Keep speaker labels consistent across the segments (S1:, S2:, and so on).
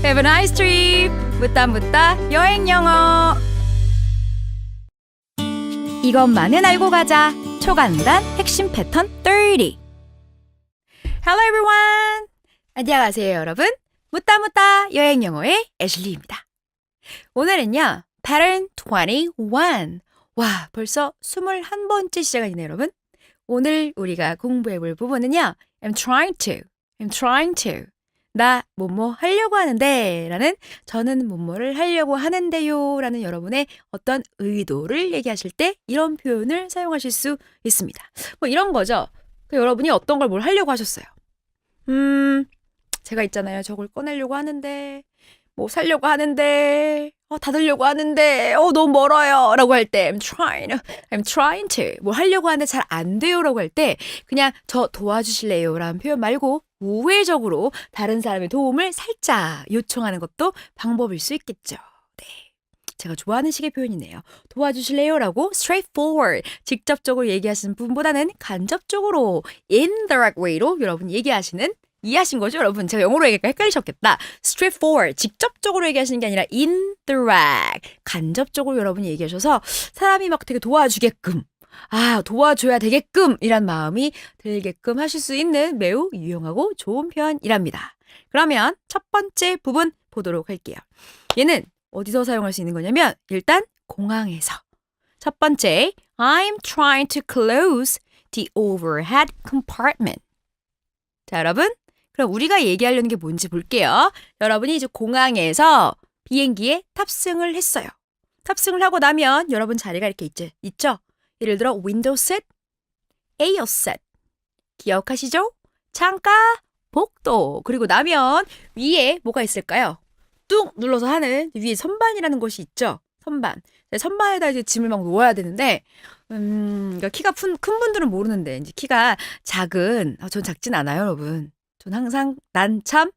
S1: Have a nice trip. 묻다 묻다 여행 영어. 이것만은 알고 가자. 초간단 핵심 패턴 30. Hello everyone. 안녕하세요 여러분. 묻다 묻다 여행 영어의 애슐리입니다. 오늘은요. Pattern 21. 와, 벌써 21번째 시간이네요, 여러분. 오늘 우리가 공부해 볼 부분은요. I'm trying to. 나 뭐뭐 하려고 하는데 라는 저는 뭐뭐를 하려고 하는데요 라는 여러분의 어떤 의도를 얘기하실 때 이런 표현을 사용하실 수 있습니다. 뭐 이런 거죠. 여러분이 어떤 걸 뭘 하려고 하셨어요. 제가 있잖아요. 저걸 꺼내려고 하는데 뭐 살려고 하는데 닫으려고 하는데 너무 멀어요 라고 할 때 I'm trying to 뭐 하려고 하는데 잘 안 돼요 라고 할 때 그냥 저 도와주실래요 라는 표현 말고 우회적으로 다른 사람의 도움을 살짝 요청하는 것도 방법일 수 있겠죠. 네, 제가 좋아하는 식의 표현이네요. 도와주실래요 라고 straightforward 직접적으로 얘기하시는 분보다는 간접적으로 indirect way로 여러분 얘기하시는 이해하신 거죠, 여러분? 제가 영어로 얘기하니까 헷갈리셨겠다. straightforward, 직접적으로 얘기하시는 게 아니라 indirect, 간접적으로 여러분이 얘기하셔서 사람이 막 되게 도와주게끔, 도와줘야 되게끔 이란 마음이 들게끔 하실 수 있는 매우 유용하고 좋은 표현이랍니다. 그러면 첫 번째 부분 보도록 할게요. 얘는 어디서 사용할 수 있는 거냐면 일단 공항에서. 첫 번째, I'm trying to close the overhead compartment. 자, 여러분. 그럼 우리가 얘기하려는 게 뭔지 볼게요. 여러분이 이제 공항에서 비행기에 탑승을 했어요. 탑승을 하고 나면 여러분 자리가 이렇게 있죠? 예를 들어 window seat, aisle seat. 기억하시죠? 창가, 복도. 그리고 나면 위에 뭐가 있을까요? 뚝 눌러서 하는 위에 선반이라는 것이 있죠? 선반. 선반에다 이제 짐을 막 놓아야 되는데 그러니까 키가 큰 분들은 모르는데 이제 키가 작은 전 작진 않아요, 여러분. 전 항상 난 참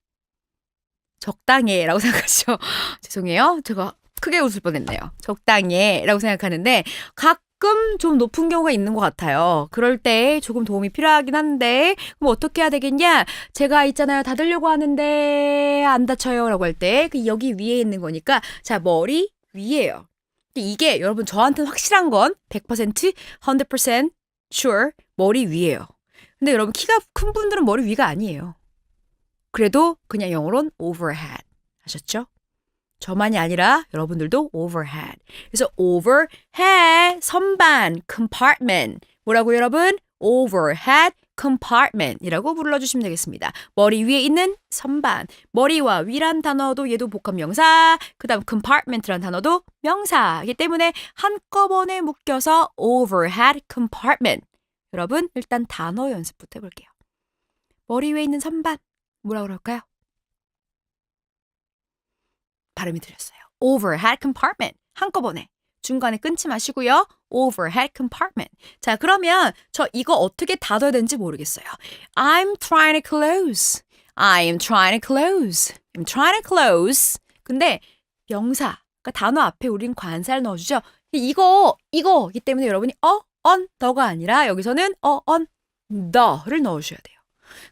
S1: 적당해라고 생각하죠. 죄송해요. 제가 크게 웃을 뻔했네요. 적당해라고 생각하는데 가끔 좀 높은 경우가 있는 것 같아요. 그럴 때 조금 도움이 필요하긴 한데 그럼 어떻게 해야 되겠냐? 제가 있잖아요. 닫으려고 하는데 안 닫혀요라고 할 때 여기 위에 있는 거니까 자 머리 위에요. 이게 여러분 저한테는 확실한 건 100%, 100% sure 머리 위에요. 근데 여러분 키가 큰 분들은 머리 위가 아니에요. 그래도 그냥 영어로는 overhead 하셨죠? 저만이 아니라 여러분들도 overhead. 그래서 overhead 선반 compartment 뭐라고 여러분? overhead compartment이라고 불러주시면 되겠습니다. 머리 위에 있는 선반. 머리와 위란 단어도 얘도 복합명사. 그 다음 compartment란 단어도 명사이기 때문에 한꺼번에 묶여서 overhead compartment. 여러분 일단 단어 연습부터 해볼게요. 머리 위에 있는 선반. 뭐라고 그럴까요? 발음이 들렸어요. overhead compartment. 한꺼번에. 중간에 끊지 마시고요. overhead compartment. 자, 그러면 저 이거 어떻게 닫아야 되는지 모르겠어요. I'm trying to close. I'm trying to close. I'm trying to close. 근데 명사, 그러니까 단어 앞에 우린 관사를 넣어주죠. 이거이기 때문에 여러분이 on, the가 아니라 여기서는 on, the를 넣어주셔야 돼요.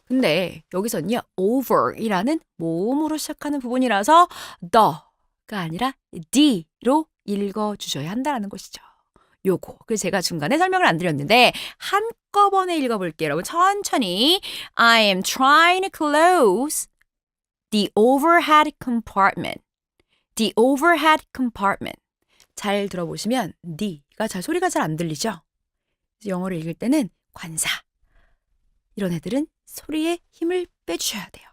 S1: 근데 여기서는요. over이라는 모음으로 시작하는 부분이라서 the가 아니라 the로 읽어주셔야 한다는 것이죠. 요거. 그래서 제가 중간에 설명을 안 드렸는데 한꺼번에 읽어볼게요. 여러분 천천히 I am trying to close the overhead compartment. The overhead compartment. 잘 들어보시면 the가 소리가 잘 안 들리죠? 영어를 읽을 때는 관사. 이런 애들은 소리에 힘을 빼주셔야 돼요.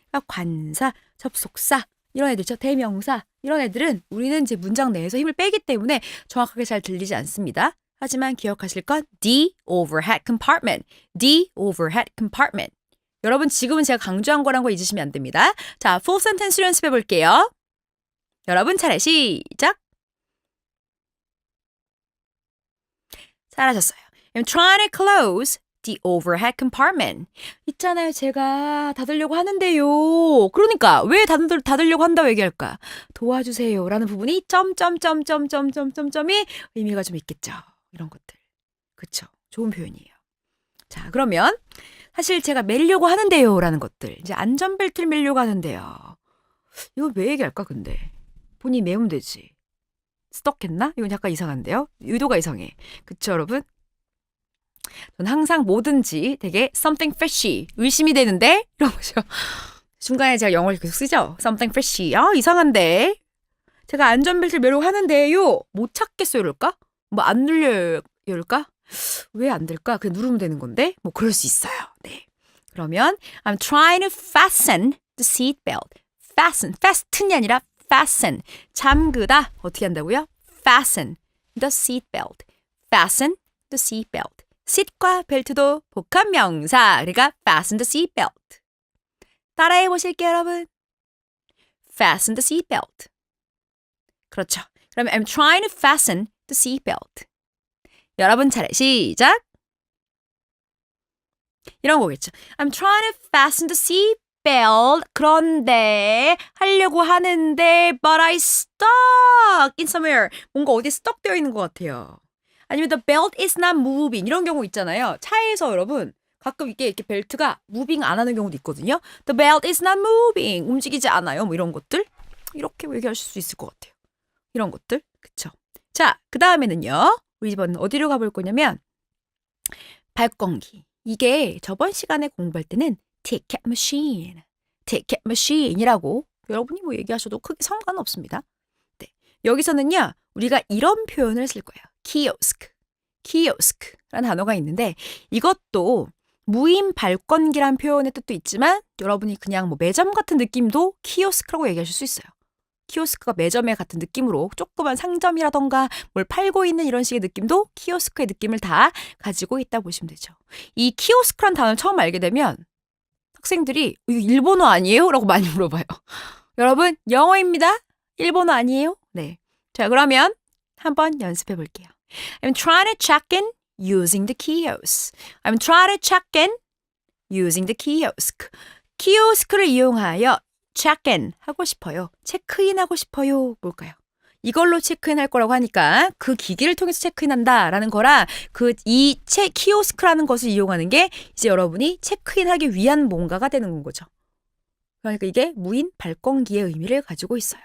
S1: 그러니까 관사, 접속사 이런 애들 있죠. 대명사 이런 애들은 우리는 이제 문장 내에서 힘을 빼기 때문에 정확하게 잘 들리지 않습니다. 하지만 기억하실 건 the overhead compartment. The overhead compartment. 여러분 지금은 제가 강조한 거란 거 잊으시면 안 됩니다. 자, full sentence 연습해 볼게요. 여러분 차례 시작. 잘하셨어요. I'm trying to close the overhead compartment. 있잖아요. 제가 닫으려고 하는데요. 그러니까 왜 닫으려고 한다고 얘기할까? 도와주세요. 라는 부분이 점점점점점점점점이 의미가 좀 있겠죠. 이런 것들. 그쵸? 좋은 표현이에요. 자, 그러면 사실 제가 매려고 하는데요. 라는 것들. 이제 안전벨트를 매려고 하는데요. 이거 왜 얘기할까 근데? 본인이 내면 되지. 스톡했나? 이건 약간 이상한데요? 의도가 이상해. 그쵸 여러분? 전 항상 뭐든지 되게 something fishy 의심이 되는데 이런 거죠. 중간에 제가 영어를 계속 쓰죠. something fishy. 아 이상한데. 제가 안전벨트를 매려고 하는데요. 못 찾겠어요 이럴까? 뭐 안 눌려요 이럴까? 왜 안 될까? 그냥 누르면 되는 건데 뭐 그럴 수 있어요. 네. 그러면 I'm trying to fasten the seat belt. fasten이 아니라 fasten. 잠그다. 어떻게 한다고요? fasten the seat belt. fasten the seat belt. seat과 벨트도 복합 명사. 그러니까 fasten the seat belt. 따라해 보실게요, 여러분. fasten the seat belt. 그렇죠. 그러면 I'm trying to fasten the seat belt. 여러분 차례 시작. 이런 거겠죠. I'm trying to fasten the seat belt. 그런데 하려고 하는데 but I stuck in somewhere. 뭔가 어디에 stuck 되어 있는 것 같아요. 아니면 the belt is not moving. 이런 경우 있잖아요. 차에서 여러분 가끔 이렇게 벨트가 무빙 안 하는 경우도 있거든요. The belt is not moving. 움직이지 않아요. 뭐 이런 것들. 이렇게 얘기하실 수 있을 것 같아요. 이런 것들. 그쵸? 자, 그 다음에는요. 우리 이번 어디로 가볼 거냐면 발권기. 이게 저번 시간에 공부할 때는 ticket machine이라고 여러분이 뭐 얘기하셔도 크게 상관없습니다. 네. 여기서는요. 우리가 이런 표현을 쓸 거예요. 키오스크라는 단어가 있는데 이것도 무인 발권기란 표현의 뜻도 있지만 여러분이 그냥 뭐 매점 같은 느낌도 키오스크라고 얘기하실 수 있어요. 키오스크가 매점에 같은 느낌으로 조그만 상점이라던가 뭘 팔고 있는 이런 식의 느낌도 키오스크의 느낌을 다 가지고 있다 보시면 되죠. 이 키오스크란 단어를 처음 알게 되면 학생들이 이거 일본어 아니에요? 라고 많이 물어봐요. 여러분 영어입니다. 일본어 아니에요? 네. 자 그러면 한번 연습해 볼게요. I'm trying to check in using the kiosk. I'm trying to check in using the kiosk. 키오스크를 이용하여 check-in 하고 싶어요. 체크인 하고 싶어요. 뭘까요? 이걸로 체크인 할 거라고 하니까 그 기기를 통해서 체크인한다라는 거라 이 키오스크라는 것을 이용하는 게 이제 여러분이 체크인하기 위한 뭔가가 되는 거죠. 그러니까 이게 무인 발권기의 의미를 가지고 있어요.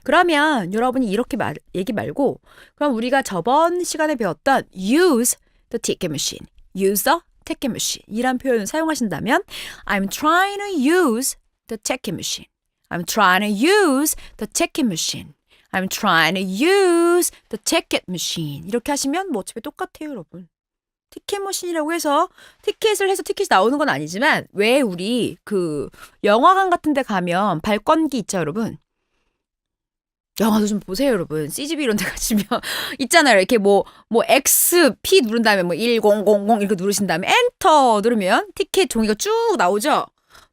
S1: 그러면 여러분이 이렇게 얘기 말고 그럼 우리가 저번 시간에 배웠던 use the ticket machine, use the ticket machine 이란 표현을 사용하신다면 I'm trying to use the ticket machine. I'm trying to use the ticket machine. I'm trying to use the ticket machine. 이렇게 하시면 뭐 어차피 똑같아요, 여러분. 티켓 머신이라고 해서 티켓을 해서 티켓이 나오는 건 아니지만 왜 우리 그 영화관 같은 데 가면 발권기 있죠, 여러분? 영화도 좀 보세요, 여러분. CGV 이런 데 가시면 있잖아요. 이렇게 뭐 X, P 누른 다음에 뭐 1000 이렇게 누르신 다음에 엔터 누르면 티켓 종이가 쭉 나오죠?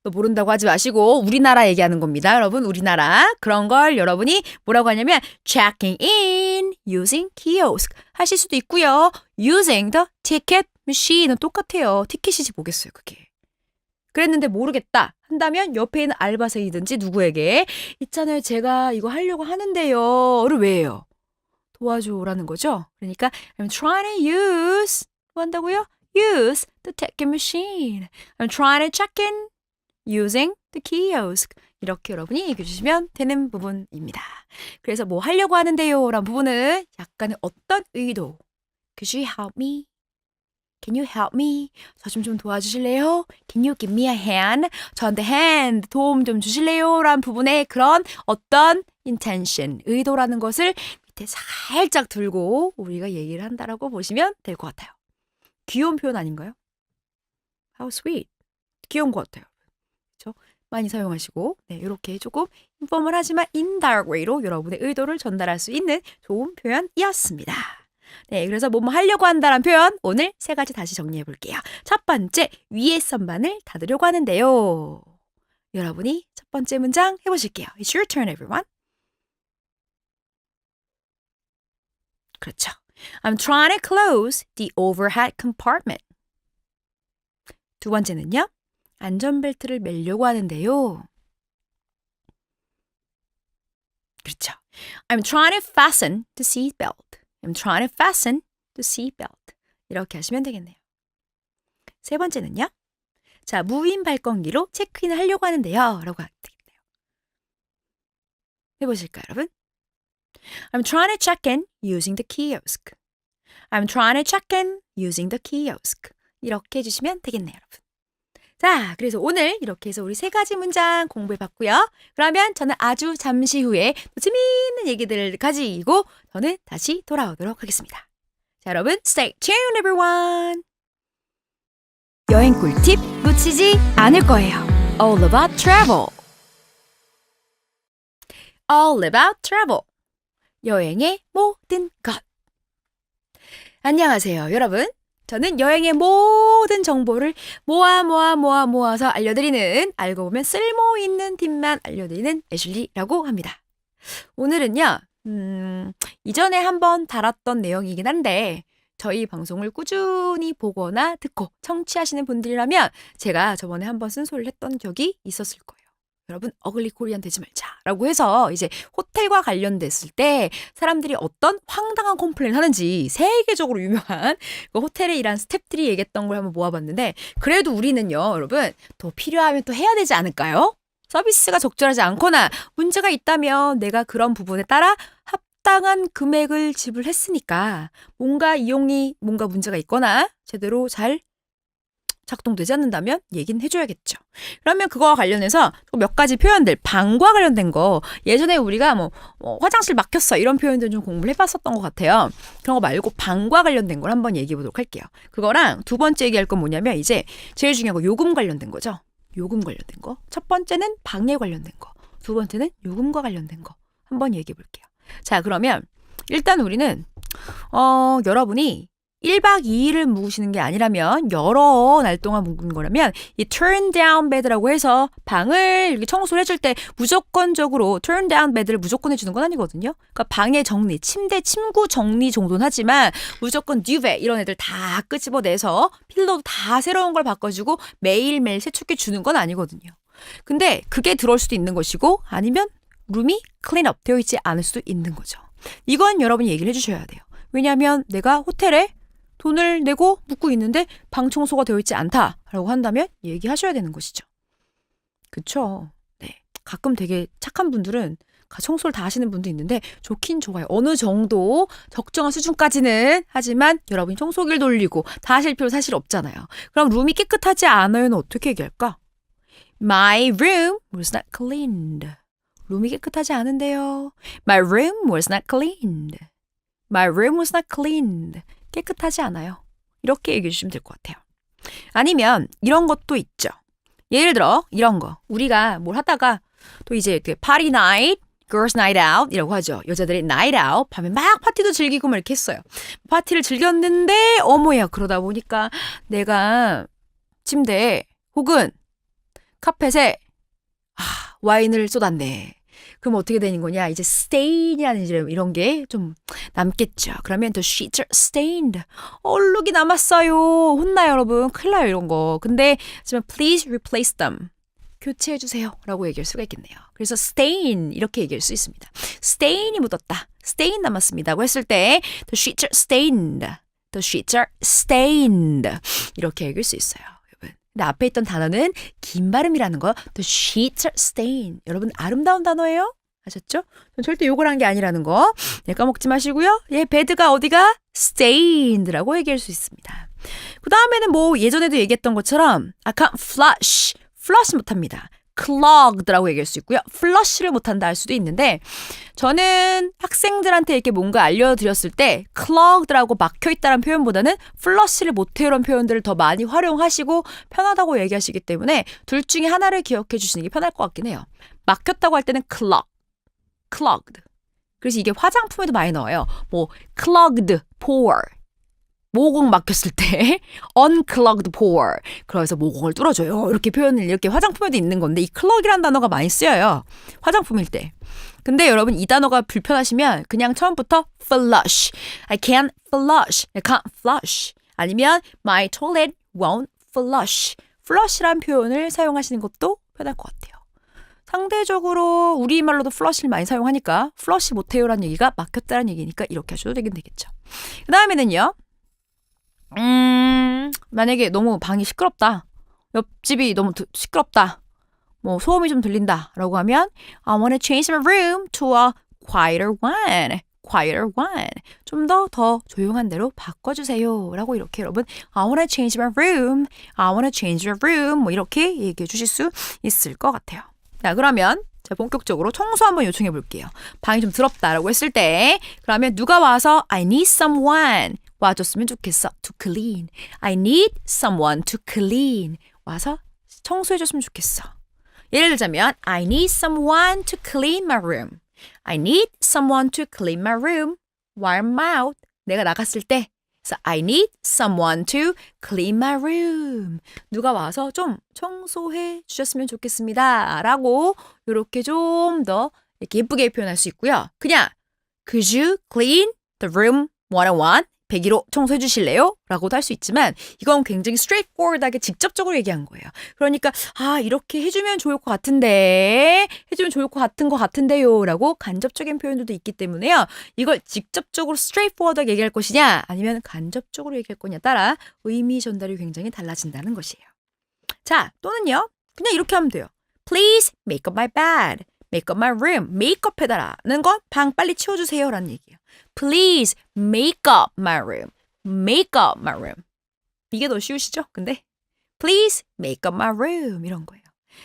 S1: 또 모른다고 하지 마시고 우리나라 얘기하는 겁니다. 여러분 우리나라 그런 걸 여러분이 뭐라고 하냐면 checking in using kiosk 하실 수도 있고요. using the ticket machine은 똑같아요. 티켓이지 뭐겠어요 그게. 그랬는데 모르겠다 한다면 옆에 있는 알바생이든지 누구에게 있잖아요. 제가 이거 하려고 하는데요를 왜 해요? 도와줘라는 거죠. 그러니까 I'm trying to use 뭐 한다고요? use the ticket machine. I'm trying to check in using the kiosk. 이렇게 여러분이 얘기해 주시면 되는 부분입니다. 그래서 뭐 하려고 하는데요 라는 부분은 약간의 어떤 의도. Could you help me? Can you help me? 저 좀 도와주실래요? Can you give me a hand? 저한테 hand, 도움 좀 주실래요? 라는 부분에 그런 어떤 intention, 의도라는 것을 밑에 살짝 들고 우리가 얘기를 한다라고 보시면 될 것 같아요. 귀여운 표현 아닌가요? How sweet. 귀여운 것 같아요. 많이 사용하시고 네, 이렇게 조금 인포멀하지만 indirect way로 여러분의 의도를 전달할 수 있는 좋은 표현이었습니다. 네, 그래서 뭐뭐 하려고 한다는 표현 오늘 세 가지 다시 정리해 볼게요. 첫 번째, 위의 선반을 닫으려고 하는데요. 여러분이 첫 번째 문장 해보실게요. It's your turn, everyone. 그렇죠. I'm trying to close the overhead compartment. 두 번째는요. 안전벨트를 매려고 하는데요. 그렇죠. I'm trying to fasten the seat belt. I'm trying to fasten the seat belt. 이렇게 하시면 되겠네요. 세 번째는요. 자, 무인 발권기로 체크인을 하려고 하는데요. 라고 하면 되겠네요. 해보실까요, 여러분? I'm trying to check in using the kiosk. I'm trying to check in using the kiosk. 이렇게 해주시면 되겠네요, 여러분. 자, 그래서 오늘 이렇게 해서 우리 3가지 문장 공부해봤고요. 그러면 저는 아주 잠시 후에 또 재미있는 얘기들을 가지고 저는 다시 돌아오도록 하겠습니다. 자, 여러분, stay tuned, everyone. 여행 꿀팁 놓치지 않을 거예요. All about travel. All about travel. 여행의 모든 것. 안녕하세요, 여러분. 저는 여행의 모든 정보를 모아서 알려드리는, 알고 보면 쓸모있는 팁만 알려드리는 애슐리라고 합니다. 오늘은요, 이전에 한번 다뤘던 내용이긴 한데 저희 방송을 꾸준히 보거나 듣고 청취하시는 분들이라면 제가 저번에 한번 쓴소리를 했던 적이 있었을 거예요. 여러분, 어글리 코리안 되지 말자라고 해서 이제 호텔과 관련됐을 때 사람들이 어떤 황당한 컴플레인을 하는지 세계적으로 유명한 그 호텔에 일한 스태프들이 얘기했던 걸 한번 모아봤는데, 그래도 우리는요, 여러분, 또 필요하면 또 해야 되지 않을까요? 서비스가 적절하지 않거나 문제가 있다면 내가 그런 부분에 따라 합당한 금액을 지불했으니까 뭔가 이용이 뭔가 문제가 있거나 제대로 잘 작동되지 않는다면 얘기는 해줘야겠죠. 그러면 그거와 관련해서 몇 가지 표현들, 방과 관련된 거, 예전에 우리가 뭐 화장실 막혔어 이런 표현들 좀 공부를 해봤었던 것 같아요. 그런 거 말고 방과 관련된 걸 한번 얘기해 보도록 할게요. 그거랑 두 번째 얘기할 건 뭐냐면 이제 제일 중요한 거 요금 관련된 거죠. 요금 관련된 거. 첫 번째는 방에 관련된 거. 두 번째는 요금과 관련된 거. 한번 얘기해 볼게요. 자, 그러면 일단 우리는 여러분이 1박 2일을 묵으시는 게 아니라면 여러 날 동안 묵은 거라면 이 turn down bed라고 해서 방을 이렇게 청소를 해줄 때 무조건적으로 turn down bed를 무조건 해주는 건 아니거든요. 그러니까 방의 정리, 침대 침구 정리 정도는 하지만 무조건 duvet 이런 애들 다 끄집어내서 필러도 다 새로운 걸 바꿔주고 매일매일 세척해 주는 건 아니거든요. 근데 그게 들어올 수도 있는 것이고 아니면 룸이 클린업 되어 있지 않을 수도 있는 거죠. 이건 여러분이 얘기를 해주셔야 돼요. 왜냐하면 내가 호텔에 돈을 내고 묵고 있는데 방 청소가 되어 있지 않다라고 한다면 얘기하셔야 되는 것이죠. 그쵸? 네. 가끔 되게 착한 분들은 청소를 다 하시는 분도 있는데 좋긴 좋아요. 어느 정도 적정한 수준까지는 하지만 여러분이 청소기를 돌리고 다 하실 필요 사실 없잖아요. 그럼 룸이 깨끗하지 않아요는 어떻게 얘기할까? My room was not cleaned. 룸이 깨끗하지 않은데요. My room was not cleaned. My room was not cleaned. 깨끗하지 않아요. 이렇게 얘기해 주시면 될 것 같아요. 아니면 이런 것도 있죠. 예를 들어 이런 거. 우리가 뭘 하다가 또 이제 party night, girls night out 이라고 하죠. 여자들이 night out, 밤에 막 파티도 즐기고 막 이렇게 했어요. 파티를 즐겼는데 어머야 그러다 보니까 내가 침대에 혹은 카펫에 와인을 쏟았네. 그럼 어떻게 되는 거냐? 이제 stain이라는 이런 게 좀 남겠죠. 그러면 the sheets are stained. 얼룩이 남았어요. 혼나요, 여러분. 큰일 나요, 이런 거. 근데 하지만 please replace them. 교체해 주세요. 라고 얘기할 수가 있겠네요. 그래서 stain 이렇게 얘기할 수 있습니다. stain이 묻었다. stain 남았습니다고 했을 때 the sheets are stained. The sheets are stained. 이렇게 얘기할 수 있어요. 근데 앞에 있던 단어는 긴 발음이라는 거. The sheets are stained. 여러분 아름다운 단어예요. 아셨죠? 전 절대 욕을 한 게 아니라는 거. 네, 까먹지 마시고요. 베드가 어디가? stained라고 얘기할 수 있습니다. 그 다음에는 뭐 예전에도 얘기했던 것처럼 I can't flush. flush 못합니다. clogged라고 얘기할 수 있고요. flush를 못한다 할 수도 있는데 저는 학생들한테 이렇게 뭔가 알려드렸을 때 clogged라고 막혀있다는 표현보다는 flush를 못해요라는 표현들을 더 많이 활용하시고 편하다고 얘기하시기 때문에 둘 중에 하나를 기억해 주시는 게 편할 것 같긴 해요. 막혔다고 할 때는 clogged. 그래서 이게 화장품에도 많이 나와요. 뭐 clogged pore. 모공 막혔을 때 unclogged pore. 그래서 모공을 뚫어줘요. 이렇게 표현을 이렇게 화장품에도 있는 건데 이 clog이라는 단어가 많이 쓰여요. 화장품일 때. 근데 여러분 이 단어가 불편하시면 그냥 처음부터 flush. I can't flush. I can't flush. 아니면 my toilet won't flush. flush란 표현을 사용하시는 것도 편할 것 같아요. 상대적으로 우리말로도 flush를 많이 사용하니까 flush 못해요라는 얘기가 막혔다는 얘기니까 이렇게 하셔도 되긴 되겠죠. 그 다음에는요. 만약에 너무 방이 시끄럽다. 옆집이 너무 시끄럽다. 뭐 소음이 좀 들린다라고 하면 I want to change my room to a quieter one. quieter one. 좀 더 조용한 데로 바꿔주세요. 라고 이렇게 여러분 I want to change my room. I want to change my room. 뭐 이렇게 얘기해 주실 수 있을 것 같아요. 자, 그러면 자, 본격적으로 청소 한번 요청해 볼게요. 방이 좀 더럽다라고 했을 때 그러면 누가 와서 I need someone 와줬으면 좋겠어. To clean. I need someone to clean. 와서 청소해 줬으면 좋겠어. 예를 들자면 I need someone to clean my room. I need someone to clean my room while I'm out. 내가 나갔을 때 그래서 I need someone to clean my room. 누가 와서 좀 청소해 주셨으면 좋겠습니다. 라고 이렇게 좀 더 이렇게 예쁘게 표현할 수 있고요. 그냥 Could you clean the room 101? 101호 청소해 주실래요? 라고도 할 수 있지만 이건 굉장히 straightforward하게 직접적으로 얘기한 거예요. 그러니까 이렇게 해주면 좋을 것 같은데 해주면 좋을 것 같은데요 라고 간접적인 표현들도 있기 때문에요. 이걸 직접적으로 straightforward하게 얘기할 것이냐 아니면 간접적으로 얘기할 거냐에 따라 의미 전달이 굉장히 달라진다는 것이에요. 자, 또는요. 그냥 이렇게 하면 돼요. Please make up my bed. make up my room. make up 해달라는 건 방 빨리 치워주세요 라는 얘기예요. Please make up my room. make up my room. 이게 더 쉬우시죠? 근데 Please make up my room 이런 거예요.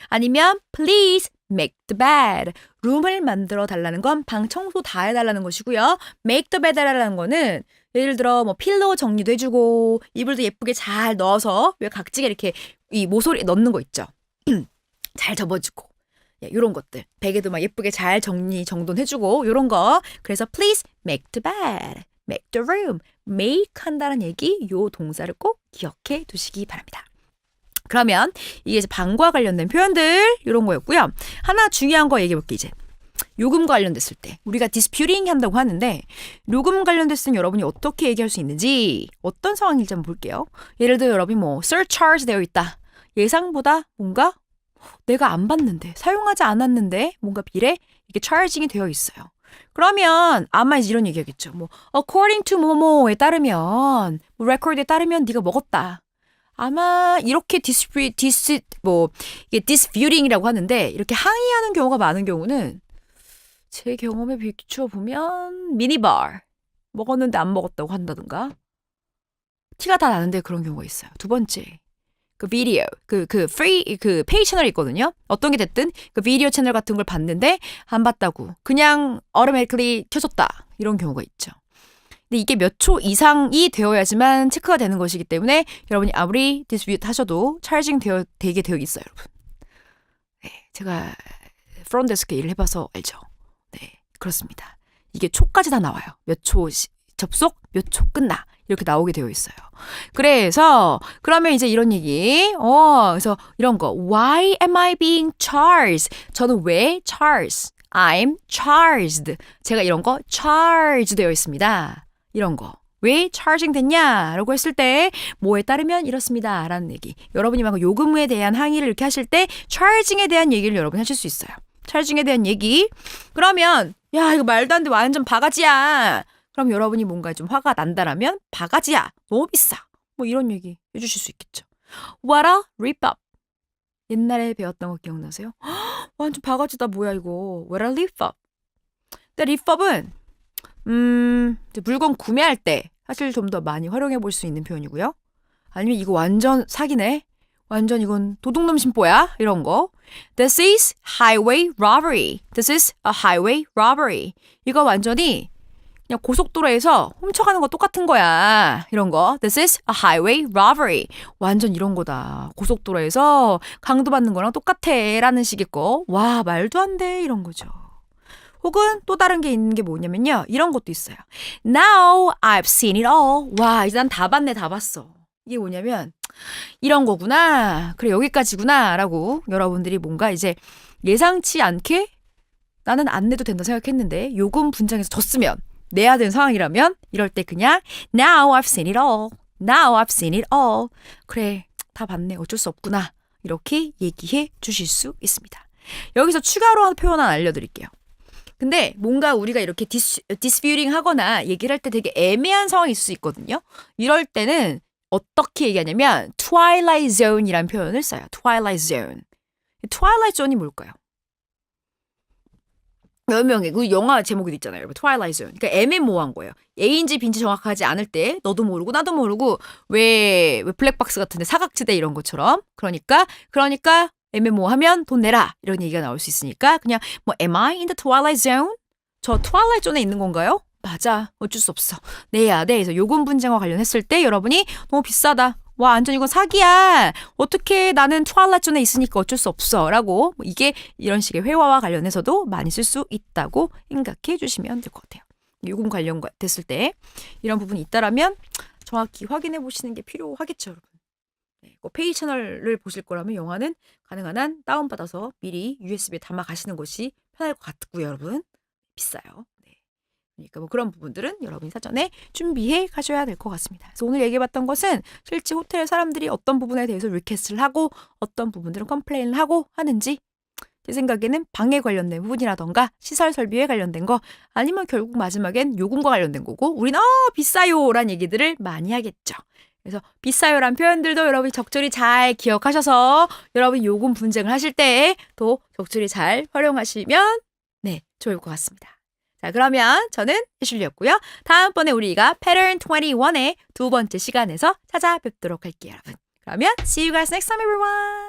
S1: 아니면 Please make the bed. 룸을 만들어 달라는 건 방 청소 다 해달라는 것이고요. make the bed 해달라는 거는 예를 들어 뭐 필로우 정리도 해주고 이불도 예쁘게 잘 넣어서 왜 각지게 이렇게 이 모서리에 넣는 거 있죠. 잘 접어주고 이런 것들. 베개도 막 예쁘게 잘 정돈해주고 이런 거. 그래서 please make the bed, make the room. make 한다는 얘기 요 동사를 꼭 기억해 두시기 바랍니다. 그러면 이게 이제 방과 관련된 표현들 이런 거였고요. 하나 중요한 거 얘기해 볼게요. 이제 요금과 관련됐을 때 우리가 disputing 한다고 하는데 요금 관련됐을 때 여러분이 어떻게 얘기할 수 있는지 어떤 상황일지 한번 볼게요. 예를 들어 여러분이 뭐 surcharge 되어 있다. 예상보다 뭔가 내가 안 받는데 사용하지 않았는데 뭔가 비례 이렇게 charging이 되어 있어요. 그러면 아마 이런 얘기하겠죠. 뭐 according to 뭐뭐에 따르면 뭐 record에 따르면 네가 먹었다. 아마 이렇게 이게 disputing이라고 하는데 이렇게 항의하는 경우가 많은 경우는 제 경험에 비추어 보면 미니바 먹었는데 안 먹었다고 한다든가 티가 다 나는데 그런 경우가 있어요. 두 번째. 그 비디오, 그 페이 채널이 있거든요. 어떤 게 됐든 그 비디오 채널 같은 걸 봤는데 안 봤다고. 그냥 automatically 켜졌다. 이런 경우가 있죠. 근데 이게 몇 초 이상이 되어야지만 체크가 되는 것이기 때문에 여러분이 아무리 디스퓨트 하셔도 차징 되게 되어 있어요, 여러분. 네, 제가 프론데스크 일을 해봐서 알죠. 네, 그렇습니다. 이게 초까지 다 나와요. 몇 초 접속, 몇 초 끝나. 이렇게 나오게 되어 있어요. 그래서 그러면 이제 이런 얘기. 그래서 이런 거. Why am I being charged? 저는 왜 charged? I'm charged. 제가 이런 거 charged 되어 있습니다. 이런 거. 왜 charging 됐냐? 라고 했을 때 뭐에 따르면 이렇습니다. 라는 얘기. 여러분이 막 요금에 대한 항의를 이렇게 하실 때 charging에 대한 얘기를 여러분 하실 수 있어요. charging에 대한 얘기. 그러면 야 이거 말도 안 돼. 완전 바가지야. 그럼 여러분이 뭔가 좀 화가 난다라면 바가지야. 너무 비싸. 뭐 이런 얘기 해주실 수 있겠죠. What a rip-up. 옛날에 배웠던 거 기억나세요? 완전 바가지다 뭐야 이거. What a rip-up. 근데 rip-up은 물건 구매할 때 사실 좀 더 많이 활용해 볼 수 있는 표현이고요. 아니면 이거 완전 사기네. 완전 이건 도둑놈 심보야. 이런 거. This is highway robbery. This is a highway robbery. 이거 완전히 그냥 고속도로에서 훔쳐가는 거 똑같은 거야. 이런 거. This is a highway robbery. 완전 이런 거다. 고속도로에서 강도받는 거랑 똑같아. 라는 식의 거. 와, 말도 안 돼. 이런 거죠. 혹은 또 다른 게 있는 게 뭐냐면요. 이런 것도 있어요. Now I've seen it all. 와, 이제 난 다 봤네. 다 봤어. 이게 뭐냐면 이런 거구나. 그래, 여기까지구나. 라고 여러분들이 뭔가 이제 예상치 않게 나는 안 내도 된다 생각했는데 요금 분장에서 졌으면 내야 되는 상황이라면 이럴 때 그냥 Now I've seen it all. Now I've seen it all. 그래, 다 봤네. 어쩔 수 없구나. 이렇게 얘기해 주실 수 있습니다. 여기서 추가로 한 표현 하나 알려드릴게요. 근데 뭔가 우리가 이렇게 디스퓨팅 하거나 얘기를 할 때 되게 애매한 상황이 있을 수 있거든요. 이럴 때는 어떻게 얘기하냐면 Twilight Zone이라는 표현을 써요. Twilight Zone. 트와일라이트 존이 뭘까요? 몇 명의 그 영화 제목이 있잖아요. 여러분. 트와일라이트 존. 그러니까 애매모호한 거예요. A인지 B인지 정확하지 않을 때 너도 모르고 나도 모르고 왜 블랙박스 같은데 사각지대 이런 것처럼 그러니까 애매모호하면 돈 내라 이런 얘기가 나올 수 있으니까 그냥 뭐 Am I in the twilight zone? 저 트와일라이트 존에 있는 건가요? 맞아. 어쩔 수 없어. 내야 돼. 그래서 요금 분쟁과 관련했을 때 여러분이 너무 비싸다. 와 완전 이건 사기야. 어떻게 나는 트와일라이트 존에 있으니까 어쩔 수 없어. 라고 이게 이런 식의 회화와 관련해서도 많이 쓸 수 있다고 생각해 주시면 될 것 같아요. 요금 관련 됐을 때 이런 부분이 있다라면 정확히 확인해 보시는 게 필요하겠죠. 여러분. 네, 꼭 페이 채널을 보실 거라면 영화는 가능한 한 다운받아서 미리 USB에 담아 가시는 것이 편할 것 같고요. 여러분. 비싸요. 네. 그러니까 뭐 그런 부분들은 여러분이 사전에 준비해 가셔야 될 것 같습니다. 그래서 오늘 얘기해봤던 것은 실제 호텔 사람들이 어떤 부분에 대해서 리퀘스트를 하고 어떤 부분들은 컴플레인을 하고 하는지 제 생각에는 방에 관련된 부분이라던가 시설 설비에 관련된 거 아니면 결국 마지막엔 요금과 관련된 거고 우리는 비싸요란 얘기들을 많이 하겠죠. 그래서 비싸요란 표현들도 여러분이 적절히 잘 기억하셔서 여러분 요금 분쟁을 하실 때 또 적절히 잘 활용하시면 네 좋을 것 같습니다. 자, 그러면 저는 해슐리였고요. 다음번에 우리가 Pattern 21의 두 번째 시간에서 찾아뵙도록 할게요, 여러분. 그러면 see you guys next time, everyone.